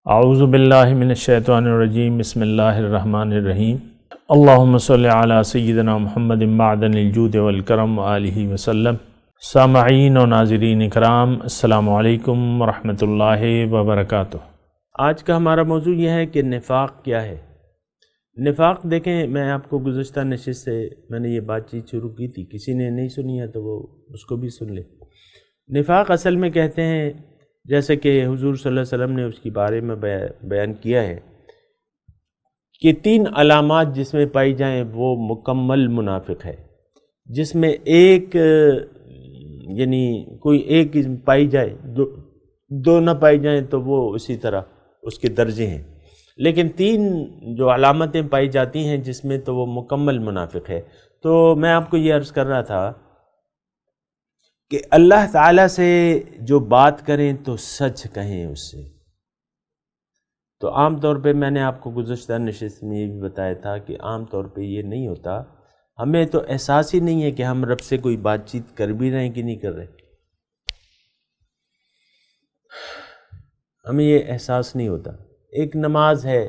اعوذ باللہ من الشیطان الرجیم بسم اللہ الرحمن الرحیم اللہم صلی علی سیدنا محمد معدن الجود والکرم وآلہ وسلم۔ سامعین و ناظرین اکرام، السلام علیکم ورحمۃ اللہ وبرکاتہ۔ آج کا ہمارا موضوع یہ ہے کہ نفاق کیا ہے۔ نفاق دیکھیں، میں آپ کو گزشتہ نشست سے میں نے یہ بات چیت شروع کی تھی، کسی نے نہیں سنی ہے تو وہ اس کو بھی سن لے۔ نفاق اصل میں کہتے ہیں، جیسے کہ حضور صلی اللہ علیہ وسلم نے اس کے بارے میں بیان کیا ہے کہ 3 علامات جس میں پائی جائیں وہ مکمل منافق ہے۔ جس میں ایک یعنی کوئی ایک پائی جائے، دو نہ پائی جائیں تو وہ اسی طرح اس کے درجے ہیں، لیکن 3 جو علامتیں پائی جاتی ہیں جس میں تو وہ مکمل منافق ہے۔ تو میں آپ کو یہ عرض کر رہا تھا کہ اللہ تعالیٰ سے جو بات کریں تو سچ کہیں اس سے۔ تو عام طور پہ میں نے آپ کو گزشتہ نشست میں یہ بھی بتایا تھا کہ عام طور پہ یہ نہیں ہوتا، ہمیں تو احساس ہی نہیں ہے کہ ہم رب سے کوئی بات چیت کر بھی رہے ہیں کہ نہیں کر رہے، ہمیں یہ احساس نہیں ہوتا۔ ایک نماز ہے،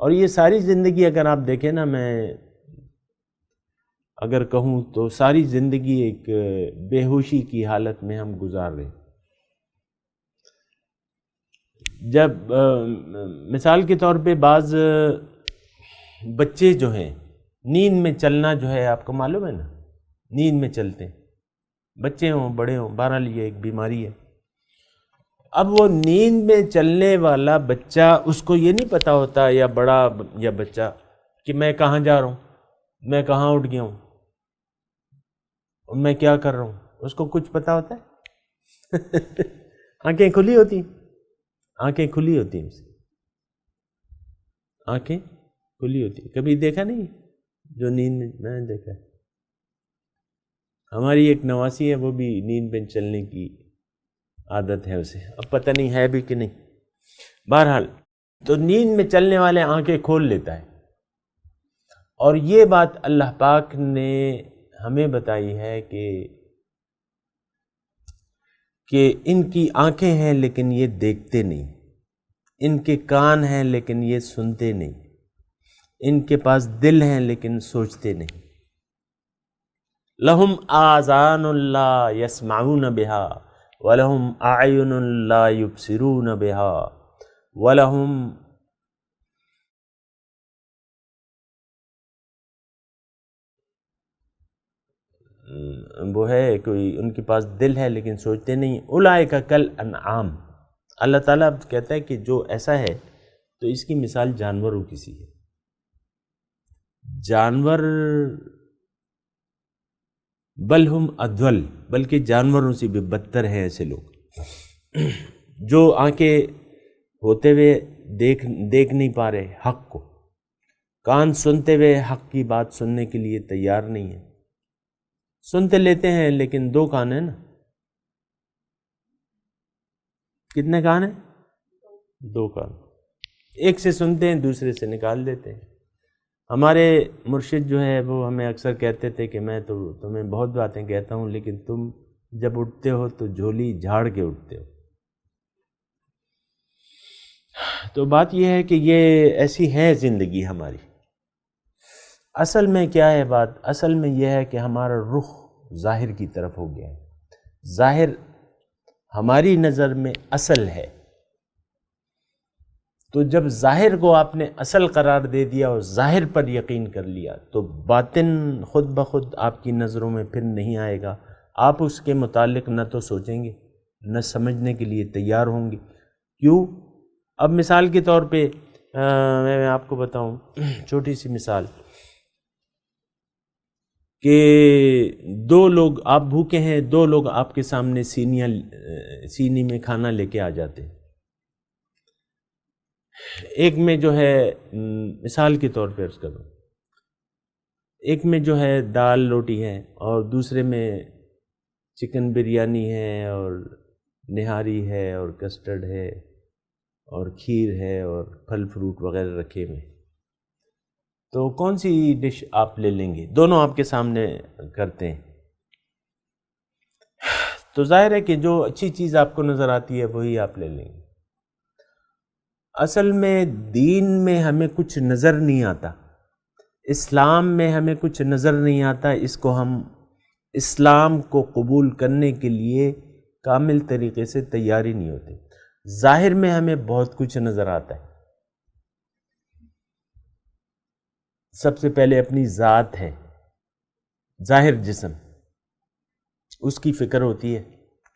اور یہ ساری زندگی اگر آپ دیکھیں نا، میں اگر کہوں تو ساری زندگی ایک بے ہوشی کی حالت میں ہم گزار رہے ہیں۔ جب مثال کے طور پہ بعض بچے جو ہیں نیند میں چلنا جو ہے، آپ کو معلوم ہے نا، نیند میں چلتے ہیں، بچے ہوں بڑے ہوں، بہرحال یہ ایک بیماری ہے۔ اب وہ نیند میں چلنے والا بچہ، اس کو یہ نہیں پتہ ہوتا، یا بڑا یا بچہ، کہ میں کہاں جا رہا ہوں، میں کہاں اٹھ گیا ہوں، اور میں کیا کر رہا ہوں۔ اس کو کچھ پتہ ہوتا ہے؟ آنکھیں کھلی ہوتی ہیں، آنکھیں کھلی ہوتی ہیں، آنکھیں کھلی ہوتی ہیں۔ کبھی دیکھا نہیں جو نیند میں نے دیکھا ہے؟ ہماری ایک نواسی ہے، وہ بھی نیند میں چلنے کی عادت ہے اسے، اب پتہ نہیں ہے بھی کہ نہیں۔ بہرحال تو نیند میں چلنے والے آنکھیں کھول لیتا ہے، اور یہ بات اللہ پاک نے ہمیں بتائی ہے کہ ان کی آنکھیں ہیں لیکن یہ دیکھتے نہیں، ان کے کان ہیں لیکن یہ سنتے نہیں، ان کے پاس دل ہیں لیکن سوچتے نہیں۔ لہم آذان لا یسمعون بہا ولہم اعین لا یبصرون بہا ولہم وہ ہے کوئی، ان کے پاس دل ہے لیکن سوچتے نہیں۔ اولئک کل انعام، اللہ تعالیٰ کہتا ہے کہ جو ایسا ہے تو اس کی مثال جانوروں کی سی ہے۔ جانور بل ہم اضل، بلکہ جانوروں سے بھی بدتر ہیں ایسے لوگ جو آنکھیں ہوتے ہوئے دیکھ نہیں پا رہے حق کو، کان سنتے ہوئے حق کی بات سننے کے لیے تیار نہیں ہے، سنتے لیتے ہیں لیکن 2 کان ہیں نا۔ کتنے کان ہیں؟ 2 کان، ایک سے سنتے ہیں، دوسرے سے نکال دیتے ہیں۔ ہمارے مرشد جو ہے وہ ہمیں اکثر کہتے تھے کہ میں تو تمہیں بہت باتیں کہتا ہوں لیکن تم جب اٹھتے ہو تو جھولی جھاڑ کے اٹھتے ہو۔ تو بات یہ ہے کہ یہ ایسی ہے زندگی ہماری۔ اصل میں کیا ہے بات؟ اصل میں یہ ہے کہ ہمارا رخ ظاہر کی طرف ہو گیا ہے۔ ظاہر ہماری نظر میں اصل ہے، تو جب ظاہر کو آپ نے اصل قرار دے دیا اور ظاہر پر یقین کر لیا تو باطن خود بخود آپ کی نظروں میں پھر نہیں آئے گا، آپ اس کے متعلق نہ تو سوچیں گے نہ سمجھنے کے لیے تیار ہوں گے۔ کیوں؟ اب مثال کے طور پہ میں آپ کو بتاؤں چھوٹی سی مثال، کہ 2 لوگ، آپ بھوکے ہیں، 2 لوگ آپ کے سامنے سینی میں کھانا لے کے آ جاتے ہیں۔ ایک میں جو ہے مثال کے طور پہ عرض کروں، ایک میں جو ہے دال روٹی ہے، اور دوسرے میں چکن بریانی ہے اور نہاری ہے اور کسٹرڈ ہے اور کھیر ہے اور پھل فروٹ وغیرہ رکھے ہوئے، تو کون سی ڈش آپ لے لیں گے؟ دونوں آپ کے سامنے کرتے ہیں، تو ظاہر ہے کہ جو اچھی چیز آپ کو نظر آتی ہے وہی آپ لے لیں گے۔ اصل میں دین میں ہمیں کچھ نظر نہیں آتا، اسلام میں ہمیں کچھ نظر نہیں آتا، اس کو ہم اسلام کو قبول کرنے کے لیے کامل طریقے سے تیاری نہیں ہوتے۔ ظاہر میں ہمیں بہت کچھ نظر آتا ہے۔ سب سے پہلے اپنی ذات ہے، ظاہر جسم، اس کی فکر ہوتی ہے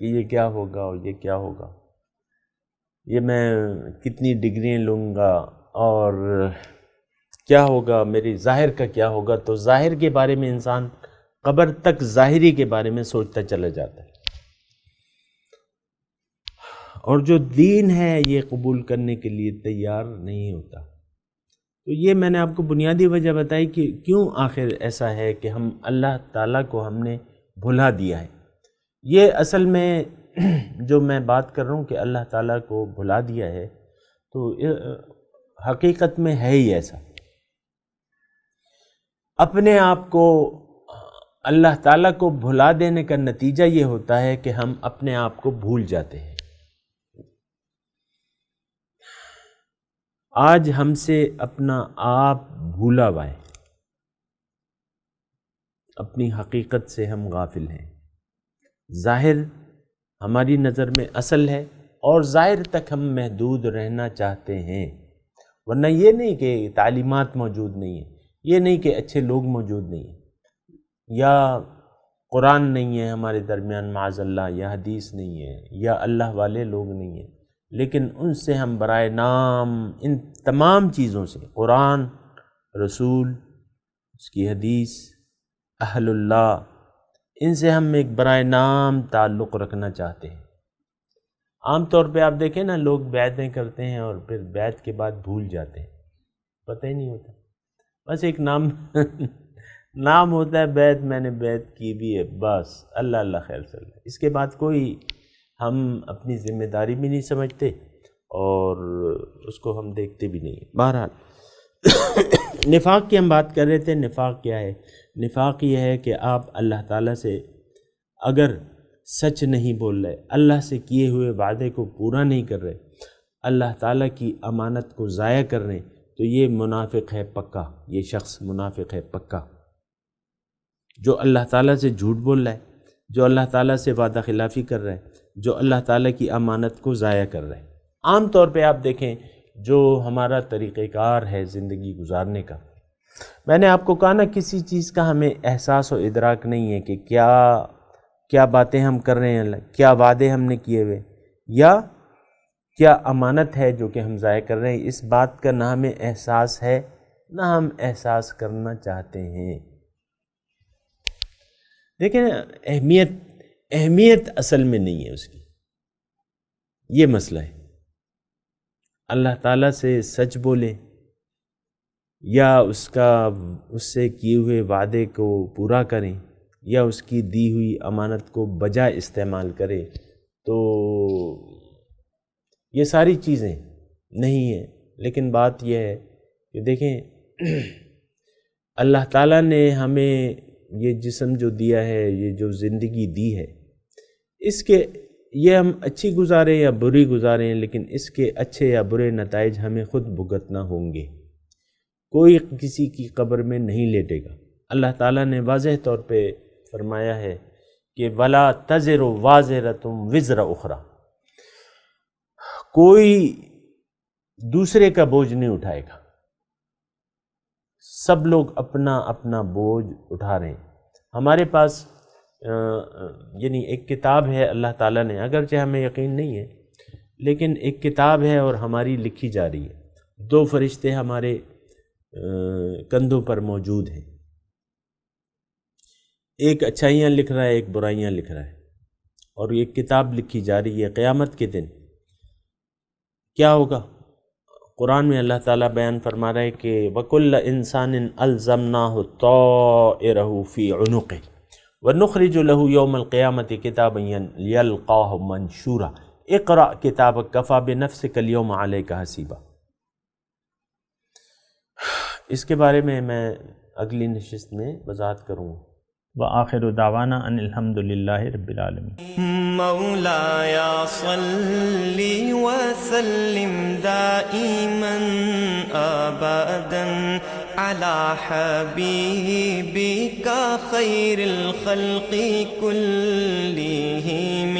کہ یہ کیا ہوگا اور یہ کیا ہوگا، یہ میں کتنی ڈگریاں لوں گا اور کیا ہوگا، میری ظاہر کا کیا ہوگا۔ تو ظاہر کے بارے میں انسان قبر تک ظاہری کے بارے میں سوچتا چلا جاتا ہے، اور جو دین ہے یہ قبول کرنے کے لیے تیار نہیں ہوتا۔ تو یہ میں نے آپ کو بنیادی وجہ بتائی کہ کیوں آخر ایسا ہے کہ ہم اللہ تعالیٰ کو ہم نے بھلا دیا ہے۔ یہ اصل میں جو میں بات کر رہا ہوں کہ اللہ تعالیٰ کو بھلا دیا ہے، تو حقیقت میں ہے ہی ایسا۔ اپنے آپ کو اللہ تعالیٰ کو بھلا دینے کا نتیجہ یہ ہوتا ہے کہ ہم اپنے آپ کو بھول جاتے ہیں۔ آج ہم سے اپنا آپ بھولا ہوا ہے، اپنی حقیقت سے ہم غافل ہیں۔ ظاہر ہماری نظر میں اصل ہے اور ظاہر تک ہم محدود رہنا چاہتے ہیں، ورنہ یہ نہیں کہ تعلیمات موجود نہیں ہیں، یہ نہیں کہ اچھے لوگ موجود نہیں ہیں، یا قرآن نہیں ہے ہمارے درمیان معاذ اللہ، یا حدیث نہیں ہے، یا اللہ والے لوگ نہیں ہیں، لیکن ان سے ہم برائے نام ان تمام چیزوں سے، قرآن، رسول، اس کی حدیث، اہل اللہ، ان سے ہم ایک برائے نام تعلق رکھنا چاہتے ہیں۔ عام طور پہ آپ دیکھیں نا، لوگ بیعتیں کرتے ہیں اور پھر بیعت کے بعد بھول جاتے ہیں، پتہ ہی نہیں ہوتا، بس ایک نام نام ہوتا ہے بیعت، میں نے بیعت کی بھی ہے، بس اللہ اللہ خیر صلی اللہ، اس کے بعد کوئی ہم اپنی ذمہ داری بھی نہیں سمجھتے اور اس کو ہم دیکھتے بھی نہیں۔ بہرحال نفاق کی ہم بات کر رہے تھے۔ نفاق کیا ہے؟ نفاق یہ ہے کہ آپ اللہ تعالیٰ سے اگر سچ نہیں بول رہے، اللہ سے کیے ہوئے وعدے کو پورا نہیں کر رہے، اللہ تعالیٰ کی امانت کو ضائع کر رہے ہیں، تو یہ منافق ہے پکا، یہ شخص منافق ہے پکا، جو اللہ تعالیٰ سے جھوٹ بول رہا ہے، جو اللہ تعالیٰ سے وعدہ خلافی کر رہا ہے، جو اللہ تعالیٰ کی امانت کو ضائع کر رہا ہے۔ عام طور پہ آپ دیکھیں جو ہمارا طریقہ کار ہے زندگی گزارنے کا، میں نے آپ کو کہا نا، کسی چیز کا ہمیں احساس و ادراک نہیں ہے کہ کیا باتیں ہم کر رہے ہیں، کیا وعدے ہم نے کیے ہوئے، یا کیا امانت ہے جو کہ ہم ضائع کر رہے ہیں۔ اس بات کا نہ ہمیں احساس ہے، نہ ہم احساس کرنا چاہتے ہیں۔ دیکھیں اہمیت اصل میں نہیں ہے اس کی، یہ مسئلہ ہے۔ اللہ تعالیٰ سے سچ بولے یا اس سے کیے ہوئے وعدے کو پورا کریں یا اس کی دی ہوئی امانت کو بجا استعمال کریں، تو یہ ساری چیزیں نہیں ہیں۔ لیکن بات یہ ہے کہ دیکھیں اللہ تعالیٰ نے ہمیں یہ جسم جو دیا ہے، یہ جو زندگی دی ہے، اس کے یہ ہم اچھی گزاریں یا بری گزاریں، لیکن اس کے اچھے یا برے نتائج ہمیں خود بھگتنا ہوں گے۔ کوئی کسی کی قبر میں نہیں لیٹے گا۔ اللہ تعالیٰ نے واضح طور پہ فرمایا ہے کہ وَلَا تَزِرُ وَازِرَةٌ وِزْرَ أُخْرَى، کوئی دوسرے کا بوجھ نہیں اٹھائے گا، سب لوگ اپنا اپنا بوجھ اٹھا رہے ہیں۔ ہمارے پاس یعنی ایک کتاب ہے اللہ تعالیٰ نے، اگرچہ ہمیں یقین نہیں ہے، لیکن ایک کتاب ہے اور ہماری لکھی جا رہی ہے۔ دو فرشتے ہمارے کندھوں پر موجود ہیں، ایک اچھائیاں لکھ رہا ہے، ایک برائیاں لکھ رہا ہے، اور یہ کتاب لکھی جا رہی ہے۔ قیامت کے دن کیا ہوگا؟ قرآن میں اللہ تعالیٰ بیان فرما رہا ہے کہ وَكُلَّ إِنسَانٍ أَلْزَمْنَاهُ طَائِرَهُ فِي عُنُقِهِ وَنُخْرِجُ لَهُ يَوْمَ الْقِيَامَةِ كِتَابًا يَلْقَاهُ مَنْشُورًا اقْرَأْ كِتَابَكَ كَفَى بِنَفْسِكَ الْيَوْمَ عَلَيْكَ حَسِيبًا۔ اس کے بارے میں اگلی نشست میں وضاحت کروں گا۔ وآخر دعوانا ان الحمد للہ رب العالمین۔ مولاي صل وسلم دائما ابدا على حبيبك خير الخلق كلهم